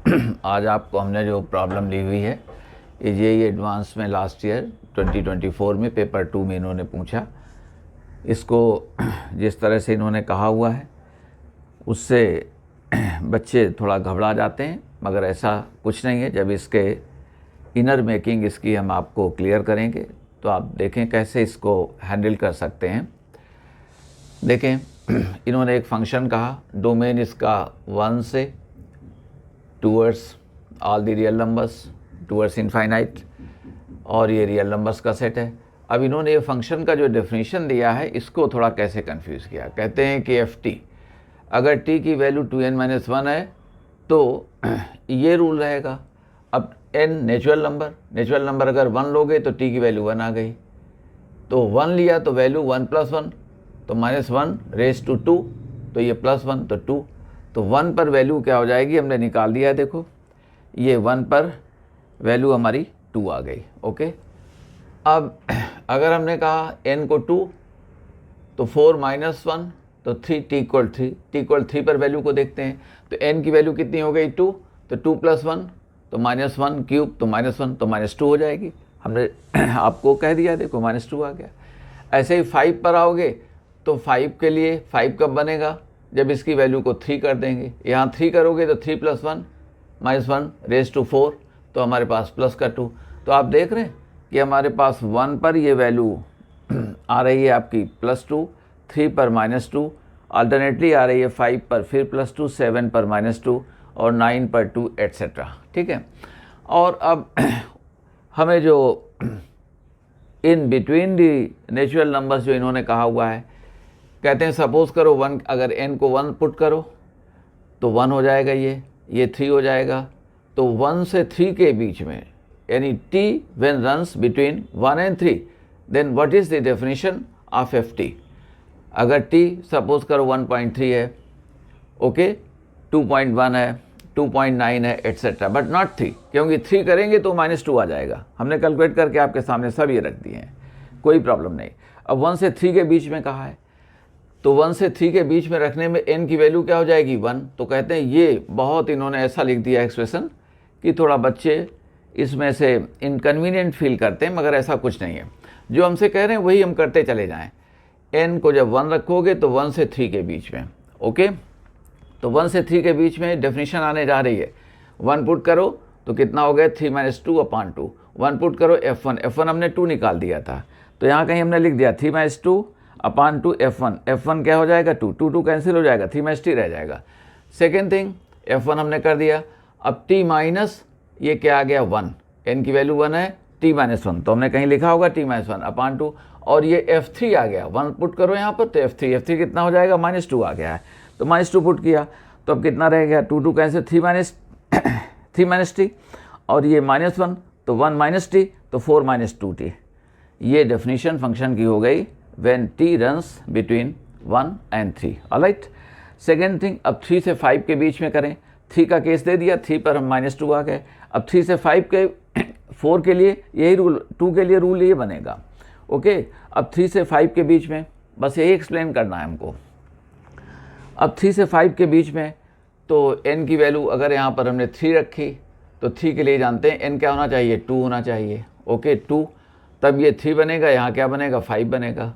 आज आपको हमने जो प्रॉब्लम ली हुई है ये एडवांस में लास्ट ईयर 2024 में पेपर 2 में इन्होंने पूछा। इसको जिस तरह से इन्होंने कहा हुआ है उससे बच्चे थोड़ा घबरा जाते हैं, मगर ऐसा कुछ नहीं है। जब इसके इनर मेकिंग इसकी हम आपको क्लियर करेंगे तो आप देखें कैसे इसको हैंडल कर सकते हैं। देखें, इन्होंने एक फंक्शन कहा, डोमेन इसका 1 से towards all the real numbers towards infinite, और ये रियल नंबर्स का सेट है। अब इन्होंने ये फंक्शन का जो डेफिनेशन दिया है इसको थोड़ा कैसे कंफ्यूज किया। कहते हैं कि ft अगर t की वैल्यू 2n-1 है तो ये रूल रहेगा। अब n नेचुरल नंबर अगर 1 लोगे तो t की वैल्यू 1 आ गई, तो 1 लिया तो वैल्यू 1 + 1 तो -1 रेज़ टू 2, तो ये +1 तो 2, तो 1 पर वैल्यू क्या हो जाएगी, हमने निकाल दिया। देखो ये 1 पर वैल्यू हमारी 2 आ गई। ओके, अब अगर हमने कहा n को 2 तो 4 - 1 तो 3, t = 3 पर वैल्यू को देखते हैं तो n की वैल्यू कितनी हो गई 2, तो 2 + 1 तो -1 क्यूब तो -1 तो -2 हो जाएगी। हमने आपको कह दिया, देखो -2 आ गया। ऐसे ही 5 पर आओगे तो 5 के लिए 5 कब बनेगा, जब इसकी वैल्यू को 3 कर देंगे। यहाँ 3 करोगे तो 3 + 1 -1 रेज़ टू 4 तो हमारे पास प्लस का 2। तो आप देख रहे हैं कि हमारे पास 1 पर ये वैल्यू आ रही है आपकी +2, 3 पर -2, अल्टरनेटली आ रही है 5 पर फिर +2, 7 पर -2 और 9 पर 2 एट्सेट्रा। ठीक है, और अब हमें जो in between the natural numbers जो इन्होंने कहा हुआ है, कहते हैं सपोज करो 1, अगर n को 1 पुट करो तो 1 हो जाएगा, ये 3 हो जाएगा। तो 1 से 3 के बीच में यानी t when runs between 1 and 3 then what is the definition of ft। अगर t सपोज करो 1.3 है, ओके, 2.1 है, 2.9 है एट्सेट्रा, बट नॉट 3, क्योंकि 3 करेंगे तो -2 आ जाएगा। हमने कैलकुलेट करके आपके सामने सब ये रख दिए हैं, कोई प्रॉब्लम नहीं। अब 1 से 3 के बीच में कहा है तो 1 से 3 के बीच में रखने में n की वैल्यू क्या हो जाएगी 1। तो कहते हैं ये बहुत इन्होंने ऐसा लिख दिया एक्सप्रेशन कि थोड़ा बच्चे इसमें से इनकन्वीनियंट फील करते हैं, मगर ऐसा कुछ नहीं है। जो हमसे कह रहे हैं वही हम करते चले जाएं। n को जब 1 रखोगे तो 1 से 3 के बीच में, ओके, तो 1 से 3 के बीच में डेफिनेशन आने जा रही है। 1 पुट करो तो कितना हो गया 3 - 2/2। 1 पुट करो f1 हमने 2 निकाल दिया था, तो यहाँ कहीं हमने लिख दिया 3 - 2/2 f1 क्या हो जाएगा 2 कैंसिल हो जाएगा, 3 - 3 रह जाएगा। सेकेंड थिंग f1 हमने कर दिया। अब t माइनस ये क्या आ गया 1, n की वैल्यू 1 है, t - 1 तो हमने कहीं लिखा होगा t - 1/2, और ये f3 आ गया। 1 पुट करो यहाँ पर तो f3 कितना हो जाएगा -2 आ गया है, तो -2 पुट किया तो अब कितना रह गया 2 कैंसिल 3 - t और ये -1 तो 1 - t तो 4 - 2t। ये डेफिनेशन फंक्शन की हो गई when t runs between 1 and 3। Alright, second thing, अब 3 से 5 के बीच में करें। 3 का केस दे दिया, 3 पर हम -2 आ गए। अब 3 से 5 के 4 के लिए यही रूल, 2 के लिए रूल ये बनेगा। ओके, अब 3 से 5 के बीच में बस यही एक्सप्लेन करना है हमको। अब 3 से 5 के बीच में तो n की वैल्यू अगर यहाँ पर हमने 3 रखी तो 3 के लिए जानते हैं n क्या होना चाहिए 2 होना चाहिए। ओके, 2, तब ये 3 बनेगा, यहाँ क्या बनेगा 5 बनेगा,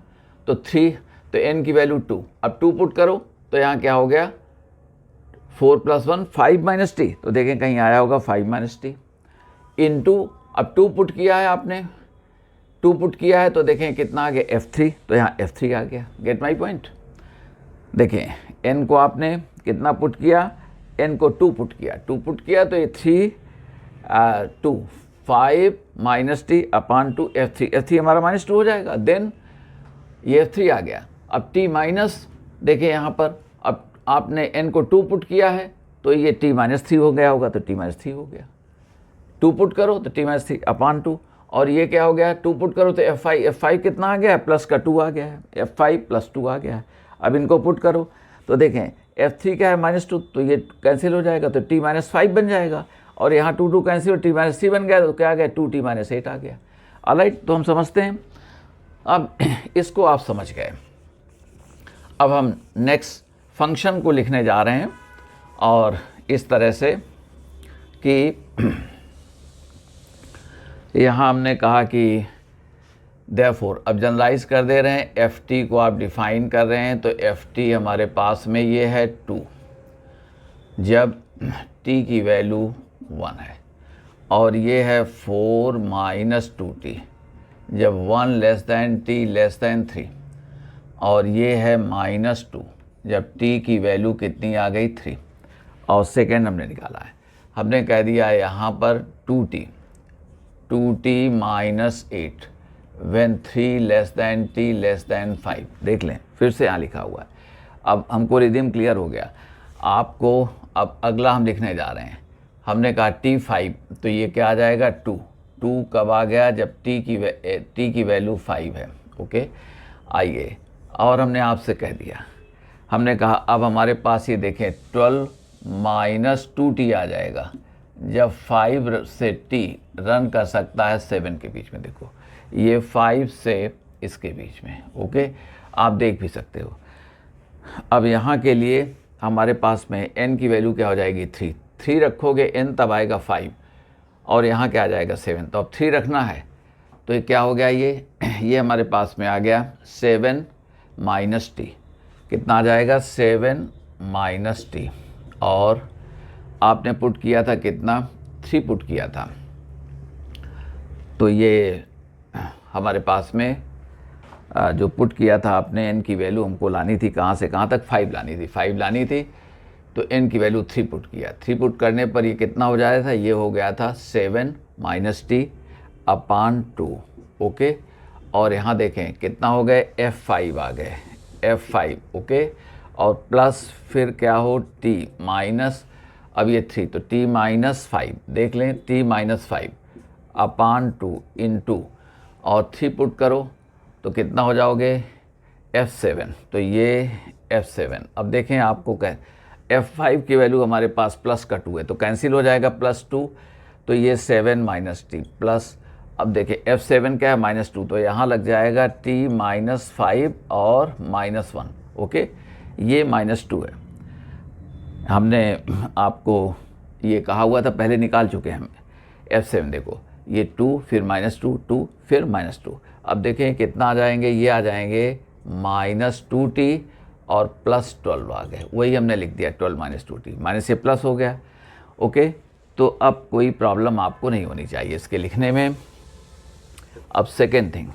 तो 3 तो n की वैल्यू 2। अब 2 पुट करो तो यहाँ क्या हो गया 4 + 1 5 - t, तो देखें कहीं आया होगा 5 - t इनटू, अब 2 पुट किया है आपने, 2 पुट किया है तो देखें कितना आ गया f3, तो यहाँ f3 आ गया। Get my point. देखें n को आपने कितना पुट किया, n को 2 पुट किया, 2 पुट किया तो ये 3 2 5 - t/2 f3 हमारा -2 हो जाएगा। देन ये f3 आ गया। अब t माइनस, देखिए यहाँ पर अब आपने n को 2 पुट किया है तो ये t - 3 हो गया होगा, तो t - 3 हो गया। 2 पुट करो तो t - 3/2, और ये क्या हो गया 2 पुट करो तो f5 कितना आ गया है प्लस का 2 आ गया है, f5 + 2 आ गया है। अब इनको पुट करो तो देखें f3 क्या है -2 तो ये कैंसिल हो जाएगा, तो t - 5 बन जाएगा, और यहाँ 2 कैंसिल, t - 3 बन गया तो क्या आ गया 2t - 8 आ गया। ऑलराइट, तो हम समझते हैं। अब इसको आप समझ गए। अब हम नेक्स्ट फंक्शन को लिखने जा रहे हैं, और इस तरह से कि यहाँ हमने कहा कि देयरफॉर, अब जनरलाइज कर दे रहे हैं, एफ टी को आप डिफाइन कर रहे हैं, तो एफ टी हमारे पास में ये है 2 जब t की वैल्यू 1 है, और ये है 4 माइनस 2t जब 1 less than t less than 3, और ये है -2 जब t की वैल्यू कितनी आ गई 3, और सेकेंड हमने निकाला है, हमने कह दिया यहाँ पर 2t minus 8 when 3 less than t less than 5। देख लें, फिर से यहाँ लिखा हुआ है। अब हमको रिदम क्लियर हो गया आपको। अब अगला हम लिखने जा रहे हैं, हमने कहा t5, तो ये क्या आ जाएगा 2 कब आ गया, जब t की वैल्यू 5 है। ओके, आइए, और हमने आपसे कह दिया, हमने कहा अब हमारे पास ये देखें 12 माइनस 2t आ जाएगा जब 5 से t रन कर सकता है 7 के बीच में। देखो ये 5 से इसके बीच में। ओके, आप देख भी सकते हो। अब यहाँ के लिए हमारे पास में n की वैल्यू क्या हो जाएगी 3 रखोगे n तब आएगा 5, और यहाँ क्या आ जाएगा 7, तो अब 3 रखना है, तो ये क्या हो गया, ये हमारे पास में आ गया 7 माइनस टी, कितना आ जाएगा 7 माइनस टी, और आपने पुट किया था कितना 3 पुट किया था, तो ये हमारे पास में जो पुट किया था आपने n की वैल्यू हमको लानी थी कहाँ से कहाँ तक, 5 लानी थी, तो n की वैल्यू 3 पुट किया। 3 पुट करने पर ये कितना हो जाया था, ये हो गया था 7 माइनस टी अपान 2। ओके, और यहाँ देखें कितना हो गए, F5 आ गए, F5। ओके, और प्लस फिर क्या हो t माइनस, अब ये 3, तो t माइनस 5, देख लें t माइनस 5 अपान 2 इंटू, और 3 पुट करो तो कितना हो जाओगे F7, तो ये F7। अब देखें आपको कह F5 की वैल्यू हमारे पास प्लस का 2 है, तो कैंसिल हो जाएगा +2, तो ये 7 माइनस टी प्लस, अब देखें F7 क्या है -2, तो यहाँ लग जाएगा t माइनस 5 और -1। ओके, ये -2 है, हमने आपको ये कहा हुआ था, पहले निकाल चुके हैं हम F7। देखो ये 2 फिर -2 2 फिर -2, अब देखें कितना आ जाएंगे, ये आ जाएंगे -2t और +12 आ गए, वही हमने लिख दिया 12 माइनस 2t, माइनस से प्लस हो गया। ओके, तो अब कोई प्रॉब्लम आपको नहीं होनी चाहिए इसके लिखने में। अब सेकेंड थिंग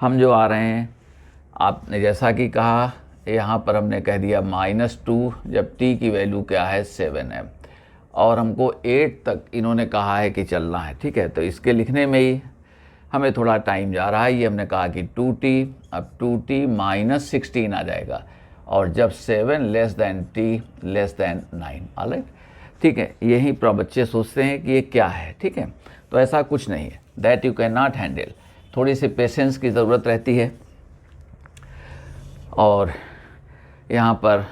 हम जो आ रहे हैं, आपने जैसा कि कहा यहाँ पर हमने कह दिया -2 जब t की वैल्यू क्या है 7 है, और हमको 8 तक इन्होंने कहा है कि चलना है। ठीक है, तो इसके लिखने में ही हमें थोड़ा टाइम जा रहा है। ये हमने कहा कि 2t, अब 2t माइनस 16 आ जाएगा, और जब 7 less than t less than 9। Alright, ठीक है, यही बच्चे सोचते हैं कि ये क्या है। ठीक है, तो ऐसा कुछ नहीं है, that you can not handle, थोड़ी सी पेशेंस की ज़रूरत रहती है। और यहाँ पर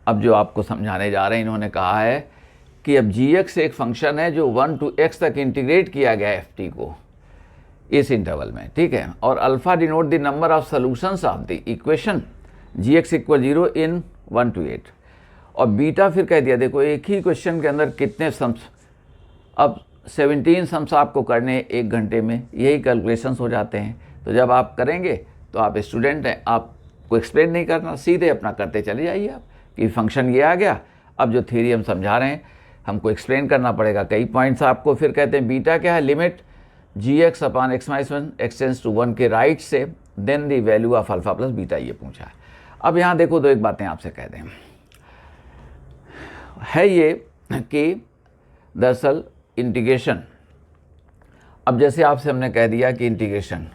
अब जो आपको समझाने जा रहे हैं, इन्होंने कहा है कि अब gx एक फंक्शन है जो 1 to x तक इंटीग्रेट किया गया है ft को इस इंटरवल में। ठीक है, और alpha denote the number of solutions of the equation gx = 0 in 1 to 8, और बीटा फिर कह दिया, देखो एक ही क्वेश्चन के अंदर कितने सम्स, अब 17 सम्स आपको करने 1 घंटे में, यही कैलकुलेशंस हो जाते हैं। तो जब आप करेंगे तो आप स्टूडेंट हैं, आपको एक्सप्लेन नहीं करना, सीधे अपना करते चले जाइए आप कि फंक्शन ये आ गया। अब जो थ्योरी हम समझा रहे हैं हमको एक्सप्लेन करना पड़ेगा कई पॉइंट्स आपको। फिर कहते हैं बीटा क्या है, limit gx upon x-1 extends to 1 के राइट से then the value of alpha plus beta, ये पूछा है। अब यहाँ देखो, दो एक बातें आपसे कह दें, है ये कि दरअसल इंटीग्रेशन, अब जैसे आपसे हमने कह दिया कि इंटीग्रेशन,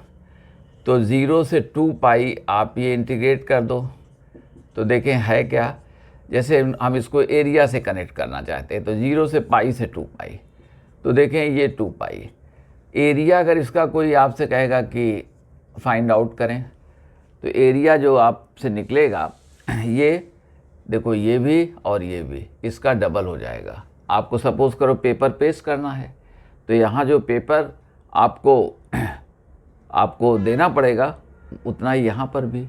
तो 0 से 2 पाई आप ये इंटीग्रेट कर दो, तो देखें है क्या, जैसे हम इसको एरिया से कनेक्ट करना चाहते हैं, तो 0 से पाई से 2 पाई, तो देखें ये 2 पाई एरिया, अगर इसका कोई आपसे कहेगा कि फाइंड आउट करें, तो एरिया जो आपसे निकलेगा, ये देखो ये भी और ये भी, इसका डबल हो जाएगा। आपको सपोज़ करो पेपर पेस्ट करना है, तो यहाँ जो पेपर आपको देना पड़ेगा उतना ही यहाँ पर भी,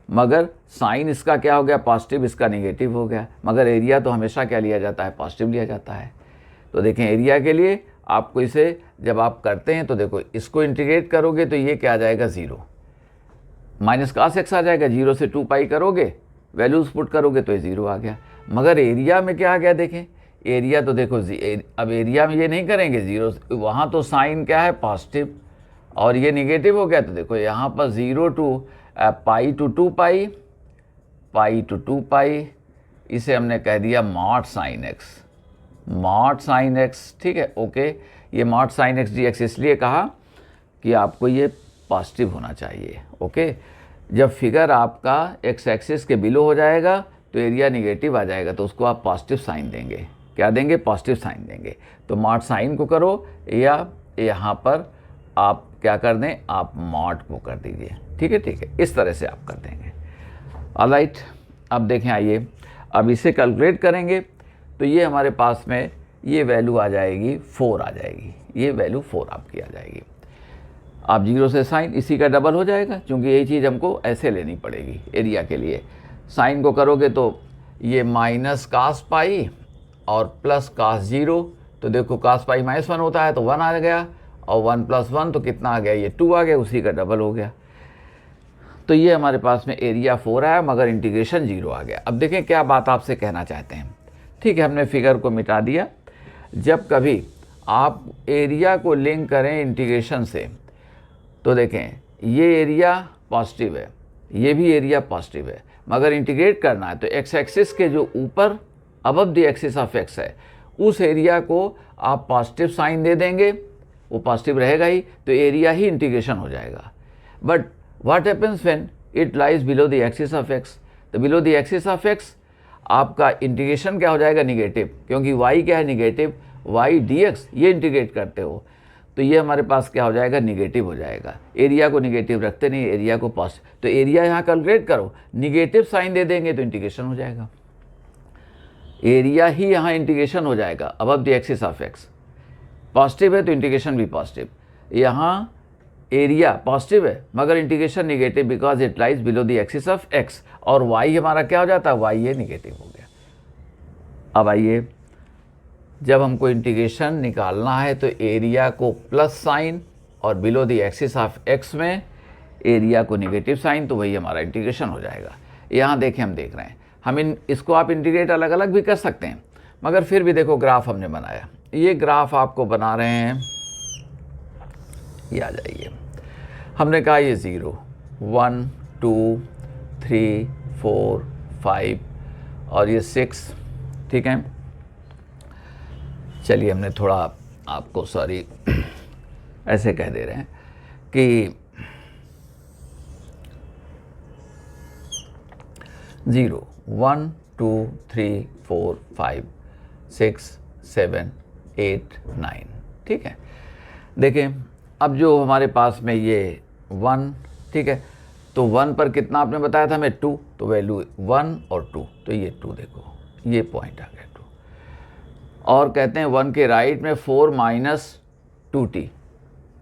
मगर साइन इसका क्या हो गया पॉजिटिव, इसका नेगेटिव हो गया, मगर एरिया तो हमेशा क्या लिया जाता है, पॉजिटिव लिया जाता है। तो देखें एरिया के लिए आपको इसे जब आप करते हैं तो देखो इसको इंटीग्रेट करोगे तो ये क्या आ जाएगा 0, माइनस cos x आ जाएगा, 0 से 2 पाई करोगे, वैल्यूज़ पुट करोगे तो ये 0 आ गया। मगर एरिया में क्या आ गया देखें, एरिया तो देखो अब एरिया में ये नहीं करेंगे 0, वहाँ तो साइन क्या है पॉजिटिव और ये निगेटिव हो गया। तो देखो यहाँ पर 0 to pi to 2 pi, pi to 2 pi, इसे हमने कह दिया mod sine x, mod sine x, ठीक है। ओके, ये मॉड साइन x dx इसलिए कहा कि आपको ये पॉजिटिव होना चाहिए। ओके, जब फिगर आपका x एक्सिस के बिलो हो जाएगा तो एरिया निगेटिव आ जाएगा, तो उसको आप पॉजिटिव साइन देंगे। क्या देंगे? पॉजिटिव साइन देंगे। तो मॉड साइन को करो या यहाँ पर आप क्या कर दें, आप मॉड को कर दीजिए। ठीक है, ठीक है, इस तरह से आप कर देंगे। ऑलराइट, अब देखें, आइए अब इसे कैलकुलेट करेंगे तो ये हमारे पास में ये वैल्यू आ जाएगी 4 आ जाएगी, ये वैल्यू 4 आपकी आ जाएगी। आप 0 से साइन इसी का डबल हो जाएगा, क्योंकि यही चीज़ हमको ऐसे लेनी पड़ेगी एरिया के लिए। साइन को करोगे तो ये माइनस cos पाई और प्लस cos 0, तो देखो cos पाई -1 होता है तो 1 आ गया, और 1 + 1 तो कितना आ गया, ये 2 आ गया, उसी का डबल हो गया। तो ये हमारे पास में एरिया 4 आया, मगर इंटीग्रेशन 0 आ गया। अब देखें क्या बात आपसे कहना चाहते हैं। ठीक है, हमने फिगर को मिटा दिया। जब कभी आप एरिया को लिंक करें इंटीग्रेशन से तो देखें ये एरिया पॉजिटिव है, ये भी एरिया पॉजिटिव है, मगर इंटीग्रेट करना है तो एक्स एक्सिस के जो ऊपर above the axis of x है उस एरिया को आप पॉजिटिव साइन दे देंगे, वो पॉजिटिव रहेगा ही, तो एरिया ही इंटीग्रेशन हो जाएगा। But what happens when it lies below the axis of x, तो below the axis of x आपका इंटीग्रेशन क्या हो जाएगा, निगेटिव, क्योंकि y क्या है, निगेटिव, y dx ये इंटीग्रेट करते हो तो ये हमारे पास क्या हो जाएगा, निगेटिव हो जाएगा। एरिया को निगेटिव रखते नहीं, एरिया को पॉजिटिव, तो एरिया यहाँ कैलकुलेट करो, निगेटिव साइन दे देंगे तो इंटीग्रेशन हो जाएगा, एरिया ही यहाँ इंटीग्रेशन हो जाएगा above the axis of x. Positive है तो इंटीग्रेशन भी पॉजिटिव, यहाँ एरिया पॉजिटिव है मगर integration negative because it lies below the axis of x, और y हमारा क्या हो जाता है, y ये निगेटिव हो गया। अब आइए, जब हमको इंटीग्रेशन निकालना है तो एरिया को प्लस साइन और below the axis of x में एरिया को निगेटिव साइन, तो वही हमारा इंटीग्रेशन हो जाएगा। यहाँ देखें, हम देख रहे हैं, हम इसको आप इंटीग्रेट अलग अलग भी कर सकते हैं, मगर फिर भी देखो ग्राफ हमने बनाया, ये ग्राफ आपको बना रहे हैं, ये आ जाइए। हमने कहा ये 0 1 2 3 4 5 और ये 6, ठीक है। चलिए, हमने थोड़ा आपको सॉरी ऐसे कह दे रहे हैं कि 0 1 2 3 4 5 6 7 8 9, ठीक है। देखें, अब जो हमारे पास में ये 1, ठीक है, तो 1 पर कितना आपने बताया था हमें 2, तो वैल्यू 1 और 2, तो ये 2 देखो, ये पॉइंट आ गया 2। और कहते हैं 1 के राइट में 4 - 2t,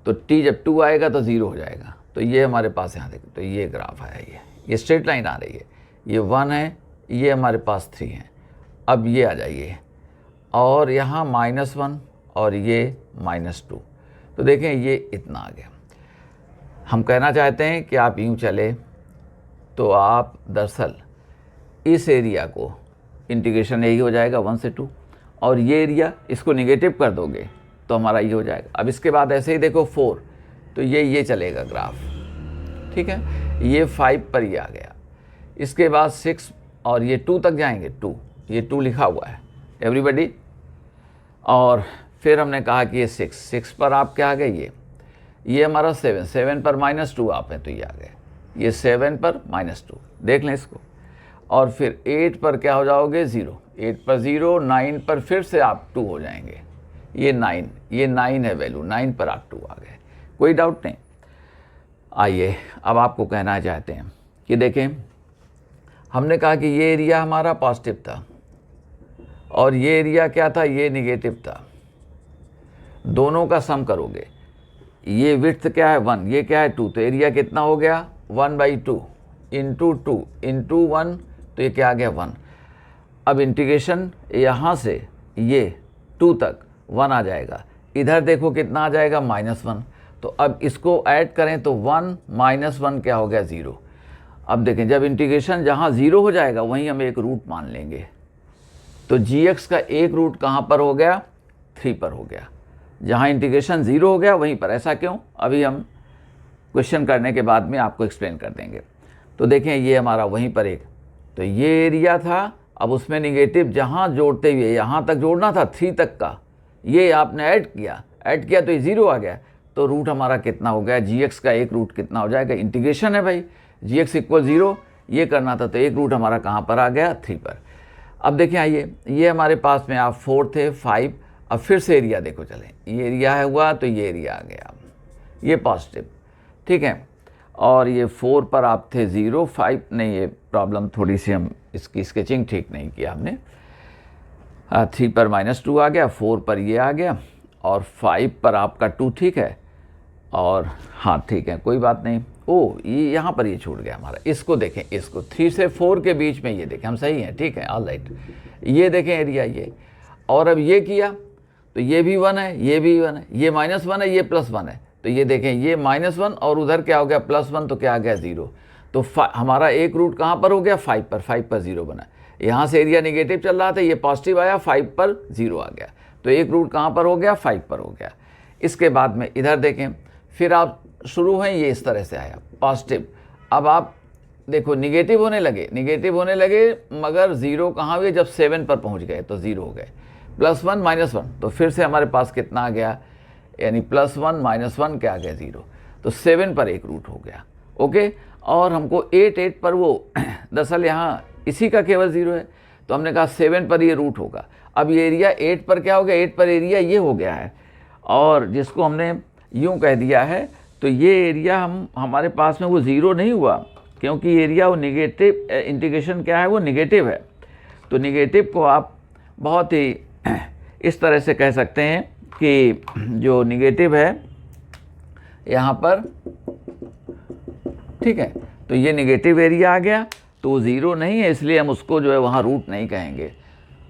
तो t जब 2 आएगा तो 0 हो जाएगा। तो ये हमारे पास यहाँ देखो, तो ये ग्राफ आया, ये स्ट्रेट लाइन आ रही है, ये 1 है, ये हमारे पास 3 है। अब ये आ जाइए, और यहाँ -1 और ये -2, तो देखें ये इतना आ गया। हम कहना चाहते हैं कि आप यूँ चले तो आप दरअसल इस एरिया को इंटीग्रेशन यही हो जाएगा 1 से 2, और ये एरिया इसको निगेटिव कर दोगे तो हमारा ये हो जाएगा। अब इसके बाद ऐसे ही देखो 4, तो ये चलेगा ग्राफ, ठीक है, ये 5 पर ये आ गया। इसके बाद 6 और ये 2 तक जाएंगे, 2, ये 2 लिखा हुआ है एवरीबडी। और फिर हमने कहा कि ये 6 पर आप क्या आ गए, ये हमारा 7 पर -2 आप हैं तो ये आ गए, ये 7 पर -2, देख लें इसको। और फिर 8 पर क्या हो जाओगे, 0, 8 पर 0, 9 पर फिर से आप 2 हो जाएंगे, ये 9 है वैल्यू, 9 पर आप 2 आ गए, कोई डाउट नहीं। आइए, अब आपको कहना चाहते हैं कि देखें, हमने कहा कि ये एरिया हमारा पॉजिटिव था और ये एरिया क्या था, ये निगेटिव था। दोनों का सम करोगे, ये विड्थ क्या है 1, ये क्या है 2, तो एरिया कितना हो गया 1/2 इंटू 2 इंटू 1, तो ये क्या आ गया 1। अब इंटीग्रेशन यहाँ से ये 2 तक 1 आ जाएगा, इधर देखो कितना आ जाएगा -1। तो अब इसको ऐड करें तो 1 - 1 क्या हो गया 0। अब देखें जब इंटीग्रेशन जहाँ 0 हो जाएगा वहीं हम एक रूट मान लेंगे। तो gx का एक रूट कहाँ पर हो गया, 3 पर हो गया। जहाँ इंटीग्रेशन 0 हो गया वहीं पर। ऐसा क्यों, अभी हम क्वेश्चन करने के बाद में आपको एक्सप्लेन कर देंगे। तो देखें ये हमारा वहीं पर एक, तो ये एरिया था, अब उसमें निगेटिव जहाँ जोड़ते हुए यहाँ तक जोड़ना था 3 तक का, ये आपने ऐड किया तो ये 0 आ गया। तो रूट हमारा कितना हो गया, gx का एक रूट कितना हो जाएगा, इंटीग्रेशन है भाई, gx = 0 ये करना था, तो एक रूट हमारा कहाँ पर आ गया, 3 पर। अब देखें आइए, ये हमारे पास में आप 4 थे, 5, अब फिर से एरिया देखो चलें, ये एरिया है हुआ तो ये एरिया आ गया, ये पॉजिटिव, ठीक है। और ये 4 पर आप थे 0, 5 नहीं, ये प्रॉब्लम थोड़ी सी हम इसकी स्केचिंग ठीक नहीं किया हमने। 3 पर -2 आ गया, 4 पर ये आ गया, और 5 पर आपका 2, ठीक है। और हाँ ठीक है, कोई बात नहीं। ओ ये यहाँ पर ये छूट गया हमारा, इसको देखें, इसको 3 से 4 के बीच में ये देखें, हम सही हैं, ठीक है, ऑल राइट। ये देखें एरिया ये, और अब ये किया तो ये भी 1 है, ये भी 1 है, ये -1 है, ये +1 है। तो ये देखें ये -1 और उधर क्या हो गया +1, तो क्या आ गया 0। तो हमारा एक रूट कहाँ पर हो गया, 5 पर 0 बना। यहाँ से एरिया निगेटिव चल रहा था, ये पॉजिटिव आया, 5 पर 0 आ गया, तो एक रूट कहाँ पर हो गया, 5 पर हो गया। इसके बाद में इधर देखें, फिर आप शुरू हैं, ये इस तरह से आया पॉजिटिव। अब आप देखो निगेटिव होने लगे, मगर 0 कहाँ हुए, जब 7 पर पहुँच गए तो 0 हो गए। +1 -1, तो फिर से हमारे पास कितना आ गया, यानी +1 - 1 क्या आ गया 0। तो 7 पर एक रूट हो गया, ओके। और हमको 8 पर वो दरअसल यहाँ इसी का केवल 0 है, तो हमने कहा 7 पर ये रूट होगा। अब ये एरिया 8 पर क्या हो गया, 8 पर एरिया ये हो गया है, और जिसको हमने यूँ कह दिया है, तो ये एरिया हमारे पास में वो 0 नहीं हुआ, क्योंकि एरिया वो निगेटिव, इंटीग्रेशन क्या है, वो निगेटिव है। तो निगेटिव को आप बहुत ही इस तरह से कह सकते हैं कि जो निगेटिव है यहाँ पर, ठीक है, तो ये निगेटिव एरिया आ गया, तो 0 नहीं है, इसलिए हम उसको जो है वहाँ रूट नहीं कहेंगे।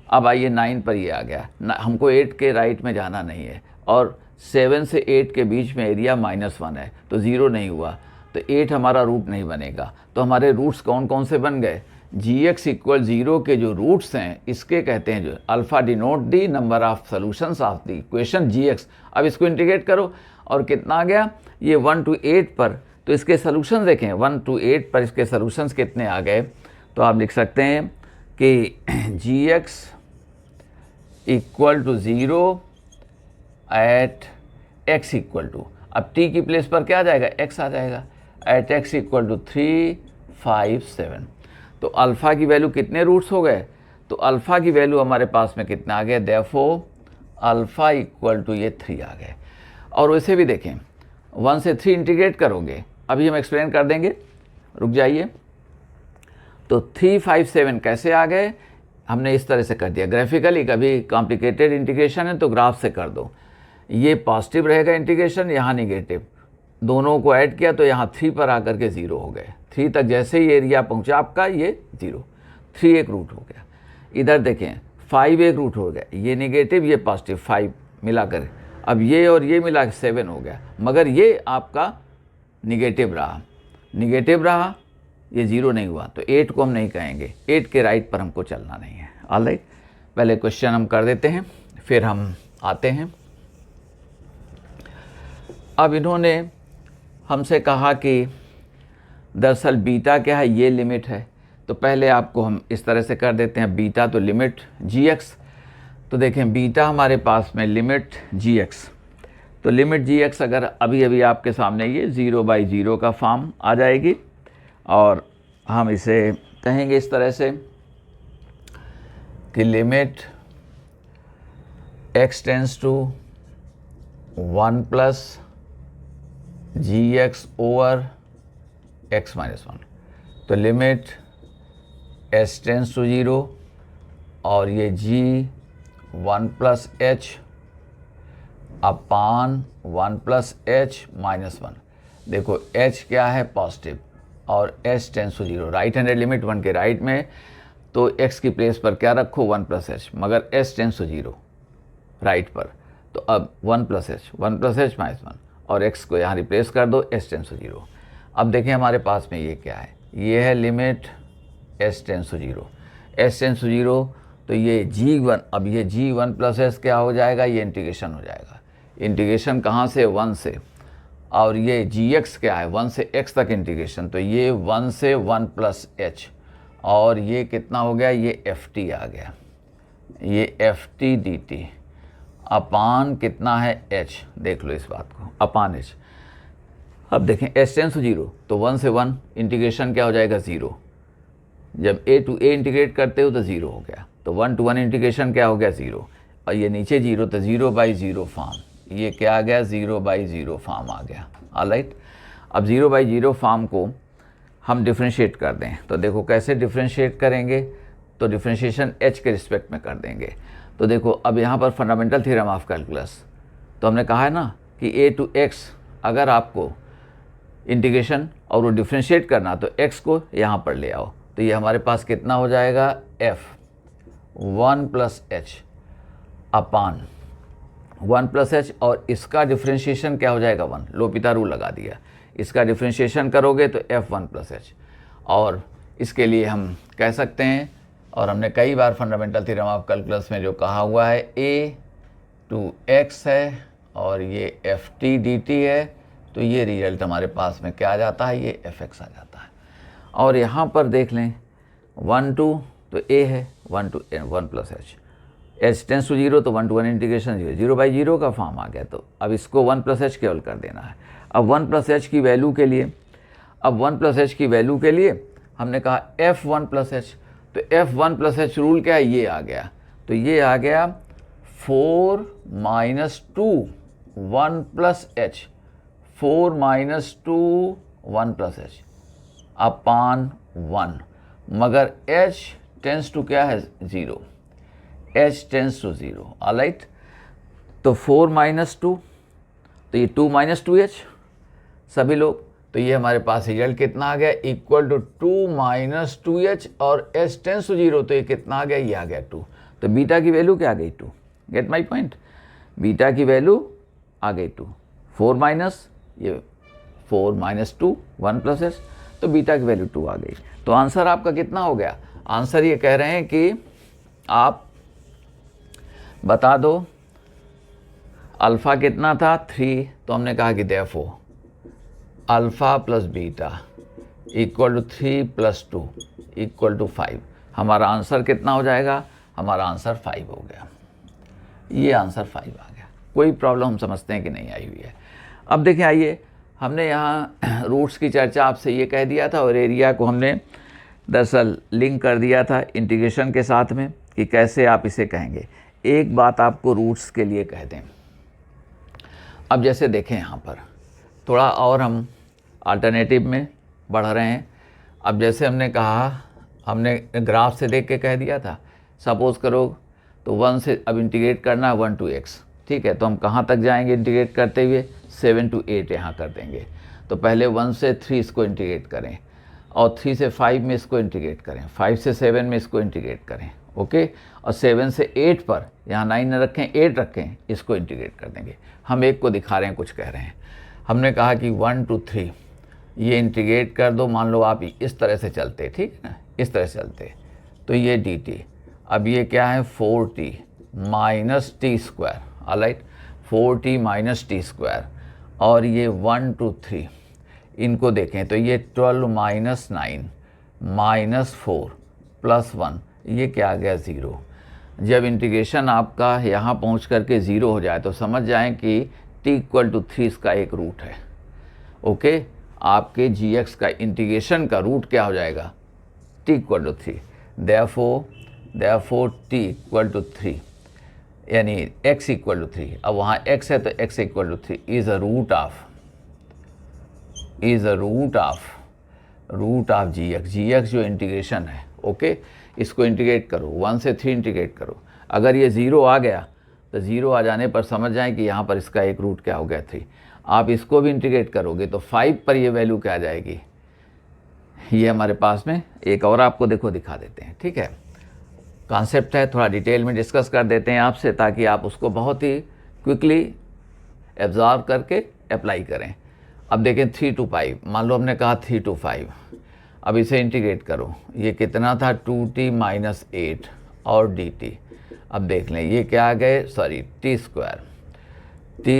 अब आइए 9 पर ये आ गया, हमको 8 के राइट में जाना नहीं है, और 7 से 8 के बीच में एरिया -1 है, तो 0 नहीं हुआ, तो 8 हमारा रूट नहीं बनेगा। तो हमारे रूट्स कौन कौन से बन गए, gx = 0 के जो रूट्स हैं, इसके कहते हैं, जो alpha denote the number of solutions of the equation gx। अब इसको इंटीग्रेट करो, और कितना आ गया, ये 1 to 8 पर, तो इसके सॉल्यूशंस देखें, 1 to 8 पर इसके सॉल्यूशंस कितने आ गए। तो आप लिख सकते हैं कि gx = 0 एट x = अब t की प्लेस पर क्या आ जाएगा, x आ जाएगा, एट x = 3, 5, 7। तो अल्फ़ा की वैल्यू कितने रूट्स हो गए, तो अल्फ़ा की वैल्यू हमारे पास में कितना आ गया, देयरफॉर अल्फ़ा = ये 3 आ गए। और वैसे भी देखें 1 से 3 इंटीग्रेट करोगे, अभी हम एक्सप्लेन कर देंगे, रुक जाइए। तो 3, 5, 7 कैसे आ गए, हमने इस तरह से कर दिया ग्राफिकली। कभी कॉम्प्लिकेटेड इंटीग्रेशन है तो ग्राफ से कर दो, ये पॉजिटिव रहेगा इंटीग्रेशन, यहाँ निगेटिव, दोनों को ऐड किया तो यहाँ 3 पर आकर के 0 हो गए। 3 तक जैसे ही एरिया पहुँचा आपका, ये 0, 3 एक रूट हो गया। इधर देखें 5 एक रूट हो गया, ये निगेटिव ये पॉजिटिव, 5 मिलाकर, अब ये और ये मिला 7 हो गया, मगर ये आपका निगेटिव रहा, ये 0 नहीं हुआ, तो 8 को हम नहीं कहेंगे, 8 के राइट पर हमको चलना नहीं है। ऑलराइट, पहले क्वेश्चन हम कर देते हैं, फिर हम आते हैं। अब इन्होंने हमसे कहा कि दरअसल बीटा क्या है, ये लिमिट है, तो पहले आपको हम इस तरह से कर देते हैं, बीटा तो लिमिट gx, तो देखें बीटा हमारे पास में लिमिट gx, तो लिमिट gx अगर अभी आपके सामने ये 0/0 का फॉर्म आ जाएगी, और हम इसे कहेंगे इस तरह से कि limit x tends to 1 + gx over x - 1, तो लिमिट s टेंस टू 0, और ये g 1 + h अपान 1 + h - 1। देखो h क्या है, पॉजिटिव, और s tends to 0, right handed limit 1 के राइट में, तो x की प्लेस पर क्या रखो, 1 + h, मगर s टेंस टू 0 राइट पर, तो अब 1 + h, 1 + h -1 और x को यहाँ रिप्लेस कर दो, s टेंस टू 0। अब देखें हमारे पास में ये क्या है, ये है limit s tends to 0, s tends to 0, तो ये g1, अब ये g1 + s क्या हो जाएगा, ये इंटीग्रेशन हो जाएगा। इंटीग्रेशन कहाँ से, 1 से, और ये gx क्या है, 1 से x तक इंटीग्रेशन, तो ये 1 से 1 + h, और ये कितना हो गया, ये ft आ गया, ये ft dt अपान कितना है h, देख लो इस बात को, अपान h। अब देखें s टेंस टू 0, तो 1 से 1 इंटीग्रेशन क्या हो जाएगा, 0। जब a टू a इंटीग्रेट करते हो तो 0 हो गया, तो 1 to 1 इंटीग्रेशन क्या हो गया, 0, और ये नीचे 0, तो 0/0 फॉर्म, ये क्या आ गया, 0/0 फॉर्म आ गया। ऑलराइट, अब 0/0 फॉर्म को हम डिफ्रेंशिएट कर दें, तो देखो कैसे डिफ्रेंशिएट करेंगे, तो डिफ्रेंशिएशन h के रिस्पेक्ट में कर देंगे। तो देखो अब यहाँ पर फंडामेंटल थ्योरम ऑफ कैलकुलस, तो हमने कहा है ना कि a to x अगर आपको इंटीग्रेशन और वो डिफ्रेंशिएट करना तो x को यहाँ पर ले आओ, तो ये हमारे पास कितना हो जाएगा, f 1 + h अपान 1 + h, और इसका डिफ्रेंशिएशन क्या हो जाएगा, 1, लोपिता रूल लगा दिया, इसका डिफ्रेंशिएशन करोगे तो f1 + h, और इसके लिए हम कह सकते हैं, और हमने कई बार फंडामेंटल थ्योरम ऑफ कैलकुलस में जो कहा हुआ है, a to x है और ये ft dt है, तो ये रिजल्ट हमारे पास में क्या आ जाता है, ये fx आ जाता है। और यहाँ पर देख लें 1 to, तो a है 1 to 1 + h, h tense to 0, तो 1 to 1 इंटीग्रेशन 0/0 का फॉर्म आ गया, तो अब इसको 1 + h केवल कर देना है। अब 1 + h की वैल्यू के लिए, अब 1 + h की वैल्यू के लिए हमने कहा f1 + h, तो f1 + h रूल क्या है, ये आ गया, तो ये आ गया 4 - 2 1 + h, 4 - 2 1 + h अपान 1, मगर h टेंस टू क्या है, 0, h टेंस टू 0। ऑलराइट, तो 4 - 2, तो ये 2 - 2h सभी लोग, तो ये हमारे पास रिजल्ट कितना आ गया, इक्वल टू 2 - 2h, और h टेंस टू 0, तो ये कितना आ गया, ये आ गया 2, तो बीटा की वैल्यू क्या आ गई, 2। गेट माई पॉइंट, बीटा की वैल्यू आ गई 2, 4 माइनस ये 4 - 2 1 + h, तो बीटा की वैल्यू 2 आ गई। तो आंसर आपका कितना हो गया, आंसर ये कह रहे हैं कि आप बता दो अल्फ़ा कितना था, 3, तो हमने कहा कि देयरफॉर अल्फ़ा + बीटा = 3 + 2 = 5। हमारा आंसर कितना हो जाएगा, हमारा आंसर 5 हो गया, ये आंसर 5 आ गया। कोई प्रॉब्लम हम समझते हैं कि नहीं आई हुई है। अब देखिए, आइए, हमने यहाँ रूट्स की चर्चा आपसे ये कह दिया था, और एरिया को हमने दरअसल लिंक कर दिया था इंटीग्रेशन के साथ में कि कैसे आप इसे कहेंगे। एक बात आपको रूट्स के लिए कह दें, अब जैसे देखें यहाँ पर थोड़ा और हम अल्टरनेटिव में बढ़ रहे हैं। अब जैसे हमने कहा, हमने ग्राफ से देख के कह दिया था, सपोज़ करो तो 1 से अब इंटीग्रेट करना है 1 to x, ठीक है, तो हम कहाँ तक जाएंगे इंटीग्रेट करते हुए, 7 to 8 यहाँ कर देंगे। तो पहले 1 से 3 इसको इंटीग्रेट करें, और 3 से 5 में इसको इंटीग्रेट करें, 5 से 7 में इसको इंटीग्रेट करें, ओके, और 7 से 8 पर यहाँ 9 न रखें, 8 रखें, इसको इंटीग्रेट कर देंगे। हम एक को दिखा रहे हैं, कुछ कह रहे हैं। हमने कहा कि 1 to 3 ये इंटीग्रेट कर दो, मान लो आप इस तरह से चलते, ठीक है ना, इस तरह से चलते, तो ये dt, अब ये क्या है 4t - t², alright, 4t - t², और ये 1 to 3 इनको देखें तो ये 12 - 9 - 4 + 1, ये क्या आ गया 0। जब इंटीग्रेशन आपका यहाँ पहुँच करके 0 हो जाए तो समझ जाएं कि t = 3 इसका एक रूट है, ओके। आपके gx का इंटीग्रेशन का रूट क्या हो जाएगा, t = 3, therefore t = 3, यानी x = 3। अब वहाँ x है तो x = 3 is a root of gx जो इंटीग्रेशन है, ओके। इसको इंटीग्रेट करो, 1 से 3 इंटीग्रेट करो, अगर ये 0 आ गया तो 0 आ जाने पर समझ जाएं कि यहाँ पर इसका एक रूट क्या हो गया 3। आप इसको भी इंटीग्रेट करोगे तो 5 पर ये वैल्यू क्या आ जाएगी, ये हमारे पास में एक और आपको देखो दिखा देते हैं, ठीक है। कॉन्सेप्ट है, थोड़ा डिटेल में डिस्कस कर देते हैं आपसे, ताकि आप उसको बहुत ही क्विकली एब्जॉर्व करके अप्लाई करें। अब देखें 3 to 5, मान लो हमने कहा 3 to 5, अब इसे इंटीग्रेट करो, ये कितना था 2t माइनस 8 और dt। अब देख लें ये क्या आ गए, sorry T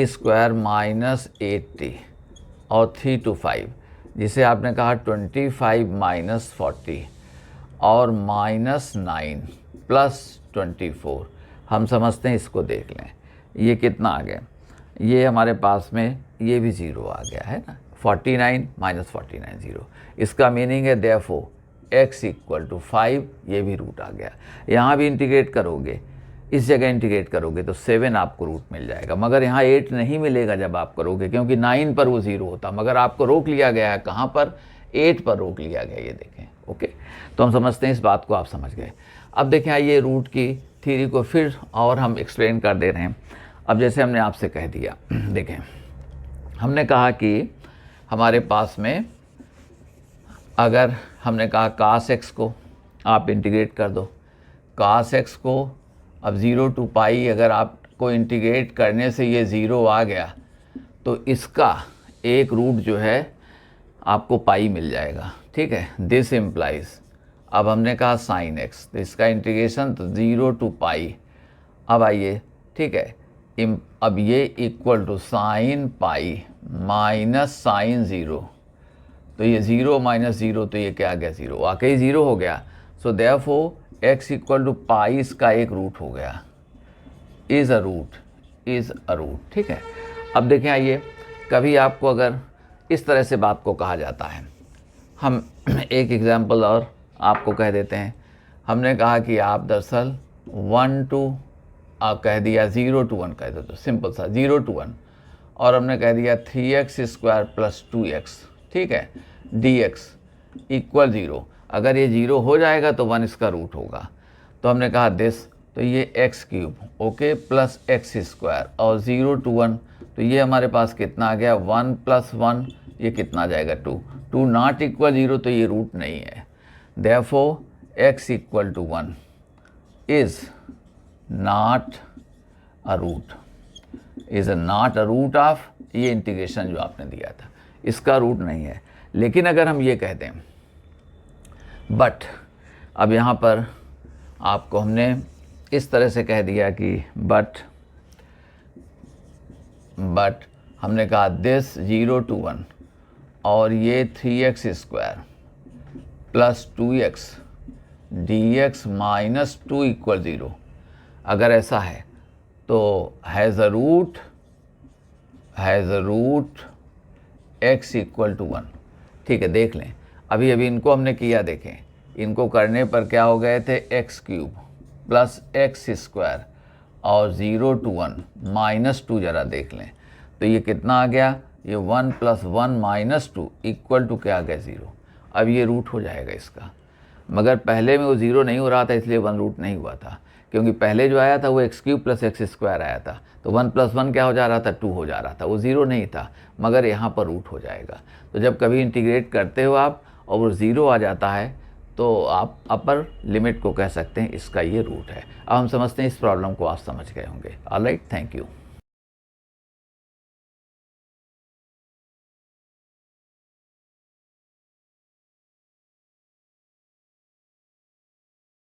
square minus 8t और 3 to 5, जिसे आपने कहा 25 माइनस 40 और माइनस 9 प्लस 24। हम समझते हैं, इसको देख लें, ये कितना आ गया, ये हमारे पास में ये भी 0 आ गया है ना, 49 माइनस 49 0। इसका मीनिंग है देयरफॉर x इक्वल टू 5, ये भी रूट आ गया। यहाँ भी इंटीग्रेट करोगे, इस जगह इंटीग्रेट करोगे तो 7 आपको रूट मिल जाएगा, मगर यहाँ 8 नहीं मिलेगा जब आप करोगे, क्योंकि 9 पर वो 0 होता, मगर आपको रोक लिया गया है, कहाँ पर, 8 पर रोक लिया गया, ये देखें। ओके, तो हम समझते हैं इस बात को आप समझ गए। अब देखें आइए रूट की थ्योरी को फिर और हम एक्सप्लेन कर दे रहे हैं। अब जैसे हमने आपसे कह दिया, देखें हमने कहा कि हमारे पास में अगर हमने कहा cos x को आप इंटीग्रेट कर दो, cos x को अब 0 to पाई अगर आपको इंटीग्रेट करने से ये 0 आ गया तो इसका एक रूट जो है आपको पाई मिल जाएगा, ठीक है। दिस इम्प्लाइज, अब हमने कहा sin x, तो इसका इंटीग्रेशन तो 0 to पाई। अब आइए, ठीक है, अब ये equal to sine pi minus sine 0, तो ये 0 माइनस 0, तो ये क्या आ गया 0, वाकई 0 हो गया। So therefore x equal to pi इसका एक रूट हो गया, इज़ अ रूट, ठीक है। अब देखें आइए, कभी आपको अगर इस तरह से बात को कहा जाता है, हम एक एग्जांपल और आपको कह देते हैं। हमने कहा कि आप दरअसल 1 to आप कह दिया 0 to 1 कह दो, तो सिंपल सा 0 to 1, और हमने कह दिया 3x स्क्वायर प्लस 2x, ठीक है, dx इक्वल 0। अगर ये 0 हो जाएगा तो 1 इसका रूट होगा, तो हमने कहा दिस, तो ये x cube, okay, plus x square और 0 to 1, तो ये हमारे पास कितना आ गया 1 प्लस 1, ये कितना आ जाएगा 2। 2 नॉट इक्वल 0, तो ये रूट नहीं है। Therefore x equal to 1 is not a root of ये इंटीग्रेशन जो आपने दिया था, इसका रूट नहीं है। लेकिन अगर हम ये कहते हैं बट, अब यहाँ पर आपको हमने इस तरह से कह दिया कि बट हमने कहा दिस 0 to 1 और ये 3x square plus 2x dx minus 2 equal 0। अगर ऐसा है तो has a root x equal to 1, ठीक है। देख लें, अभी इनको हमने किया, देखें इनको करने पर क्या हो गए थे, x cube plus x square और 0 to 1 माइनस 2, ज़रा देख लें तो ये कितना आ गया, ये 1 प्लस 1 माइनस 2 इक्वल टू क्या आ गया 0। अब ये रूट हो जाएगा इसका, मगर पहले में वो 0 नहीं हो रहा था, इसलिए 1 रूट नहीं हुआ था, क्योंकि पहले जो आया था वो x cube plus x square आया था, तो 1 प्लस 1 क्या हो जा रहा था, 2 हो जा रहा था, वो 0 नहीं था, मगर यहाँ पर रूट हो जाएगा। तो जब कभी इंटीग्रेट करते हो आप और वो 0 आ जाता है तो आप अपर लिमिट को कह सकते हैं इसका ये रूट है। अब हम समझते हैं इस प्रॉब्लम को आप समझ गए होंगे। Alright, thank you.